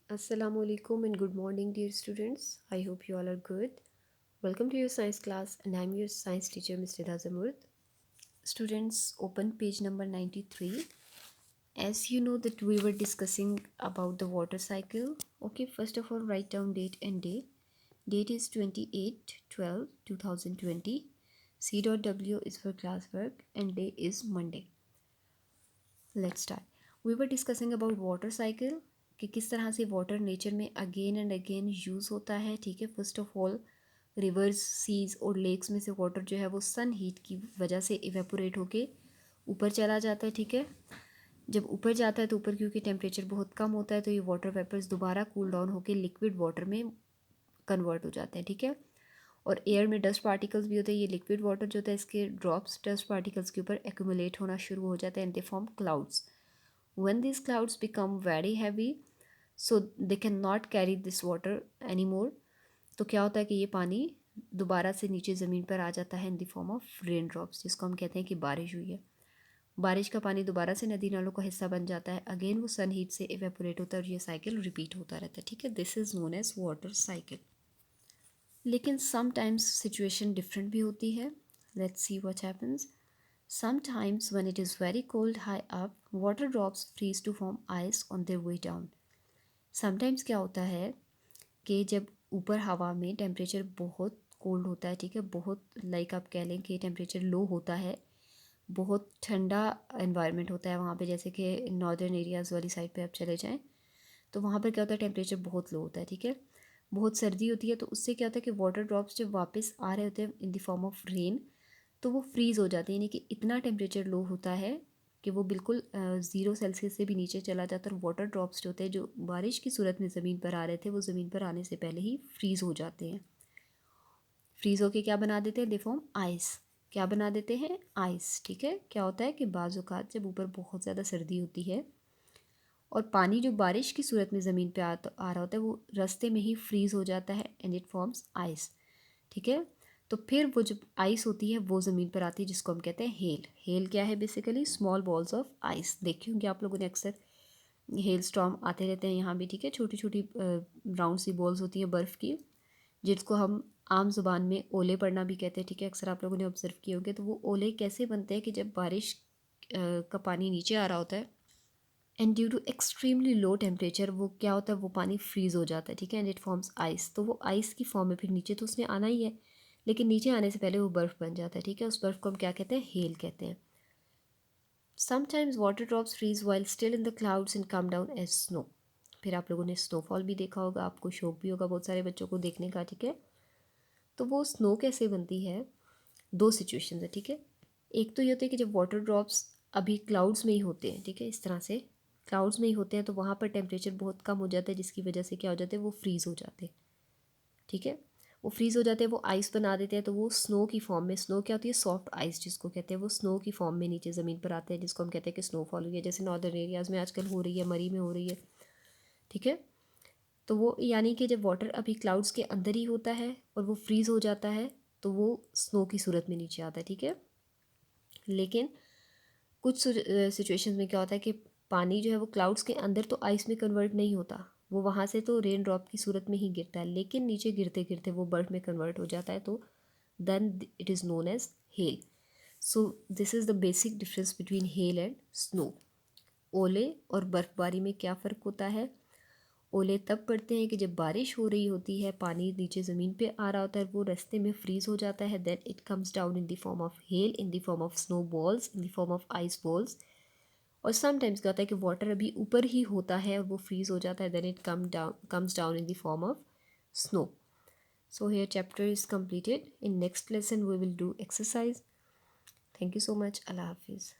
Assalamu alaikum and good morning, dear students. I hope you all are good. Welcome to your science class, and I'm your science teacher, Mr. Zamurd. Students, open page number 93. As you know that we were discussing about the water cycle. Okay, first of all, write down date and day. Date is 28/12/2020. C.W is for classwork and day is Monday. Let's start we were discussing about water cycle कि किस तरह से water nature में again and again use होता है। ठीक है, first of all rivers, seas और लेक्स में से वाटर जो है वो सन हीट की वजह से इवेपोरेट होके ऊपर चला जाता है। ठीक है, जब ऊपर जाता है तो ऊपर क्योंकि टेम्परेचर बहुत कम होता है तो ये वाटर वेपर्स दोबारा कूल डाउन होकर लिक्विड वाटर में कन्वर्ट हो जाते हैं। ठीक है, और एयर में डस्ट पार्टिकल्स भी होते हैं। ये लिक्विड वाटर जो होता है इसके ड्रॉप्स डस्ट पार्टिकल्स के ऊपर एक्यूमुलेट होना शुरू हो जाते हैं and they form clouds. When these clouds become very heavy, so they cannot carry this water anymore, तो क्या होता है कि ये पानी दोबारा से नीचे ज़मीन पर आ जाता है इन the form of rain drops, जिसको हम कहते हैं कि बारिश हुई है। बारिश का पानी दोबारा से नदी नालों का हिस्सा बन जाता है, अगेन वो सन हीट से इवेपोरेट होता है और ये साइकिल रिपीट होता रहता है। ठीक है, this is known as water cycle. लेकिन समटाइम्स सिचुएशन डिफरेंट भी होती है। Let's see what happens. Sometimes, when it is very cold high up, water drops freeze to form ice on their way down. Sometimes क्या होता है कि जब ऊपर हवा में टेम्परेचर बहुत कोल्ड होता है, ठीक है, बहुत लाइक आप कह लें कि टेम्परेचर लो होता है, बहुत ठंडा एनवायरनमेंट होता है वहाँ पे, जैसे कि नॉर्दर्न एरियाज़ वाली साइड पे आप चले जाएं तो वहाँ पर क्या होता है, टेम्परेचर बहुत लो होता है। ठीक है, बहुत सर्दी होती है तो उससे क्या होता है कि वाटर ड्रॉप्स जब वापस आ रहे होते हैं इन द फॉर्म ऑफ रेन तो वो फ्रीज़ हो जाते हैं, यानी कि इतना टेम्परेचर लो होता है कि वो बिल्कुल 0 सेल्सियस से भी नीचे चला जाता है और वाटर ड्रॉप्स जो होते हैं जो बारिश की सूरत में ज़मीन पर आ रहे थे वो ज़मीन पर आने से पहले ही फ्रीज़ हो जाते हैं। फ्रीज़ होके क्या बना देते हैं, दे फॉर्म आइस। क्या बना देते हैं, आइस। ठीक है, क्या होता है कि बाज़ जब ऊपर बहुत ज़्यादा सर्दी होती है और पानी जो बारिश की सूरत में ज़मीन पे आ रहा होता है वो रास्ते में ही फ्रीज़ हो जाता है एंड इट फॉर्म्स आइस। ठीक है, तो फिर वो जब आइस होती है वो ज़मीन पर आती है जिसको हम कहते हैं हेल। हेल क्या है, basically small balls of ice. देखे होंगे आप लोगों ने अक्सर, हेल स्टॉर्म आते रहते हैं यहाँ भी। ठीक है, छोटी छोटी राउंड सी बॉल्स होती हैं बर्फ़ की, जिसको हम आम ज़ुबान में ओले पड़ना भी कहते हैं। ठीक है, अक्सर आप लोगों ने ऑब्ज़र्व किए होंगे। तो वो ओले कैसे बनते हैं कि जब बारिश का पानी नीचे आ रहा होता है and due to extremely low temperature वो क्या होता है, वो पानी फ्रीज़ हो जाता है। ठीक है, एंड इट फॉर्म्स आइस। तो वो आइस की फॉर्म में फिर नीचे तो उसने आना ही है, लेकिन नीचे आने से पहले वो बर्फ़ बन जाता है। ठीक है, उस बर्फ़ को हम क्या कहते हैं, हेल कहते हैं। Sometimes water drops freeze while still in the clouds and come down as snow. फिर आप लोगों ने स्नोफॉल भी देखा होगा, आपको शौक भी होगा बहुत सारे बच्चों को देखने का। ठीक है, तो वो स्नो कैसे बनती है, दो सिचुएशन है। ठीक है, एक तो ये होता है कि जब वाटर ड्रॉप्स अभी क्लाउड्स में ही होते हैं, ठीक है, इस तरह से क्लाउड्स में ही होते हैं तो वहाँ पर टेम्परेचर बहुत कम हो जाता है जिसकी वजह से क्या हो जाते हैं, वो फ्रीज़ हो जाते हैं। ठीक है, वो फ्रीज़ हो जाते हैं, वो आइस बना देते हैं, तो वो स्नो की फॉर्म में, स्नो क्या होती है, सॉफ्ट आइस जिसको कहते हैं, वो स्नो की फॉर्म में नीचे ज़मीन पर आते हैं जिसको हम कहते हैं कि स्नोफॉल हुई है, जैसे नॉर्दर्न एरियाज़ में आजकल हो रही है, मरी में हो रही है। ठीक है, तो वो यानी कि जब वाटर अभी क्लाउड्स के अंदर ही होता है और वो फ्रीज़ हो जाता है तो वो स्नो की सूरत में नीचे आता है। ठीक है, लेकिन कुछ सिचुएशंस में क्या होता है कि पानी जो है वो क्लाउड्स के अंदर तो आइस में कन्वर्ट नहीं होता, वो वहाँ से तो रेन ड्रॉप की सूरत में ही गिरता है, लेकिन नीचे गिरते गिरते वो बर्फ़ में कन्वर्ट हो जाता है, तो then it is known as hail. So this is the basic difference between hail and snow. ओले और बर्फ़बारी में क्या फ़र्क होता है, ओले तब पड़ते हैं कि जब बारिश हो रही होती है, पानी नीचे ज़मीन पे आ रहा होता है, वो रास्ते में फ्रीज़ हो जाता है, then it comes down in the form of hail, in the form of snow balls, in the form of ice balls. और समटाइम्स क्या होता है कि वाटर अभी ऊपर ही होता है और वो फ्रीज़ हो जाता है, then it comes down in the form of snow. So here chapter is completed. In next lesson we will do exercise. Thank you so much. Allah Hafiz.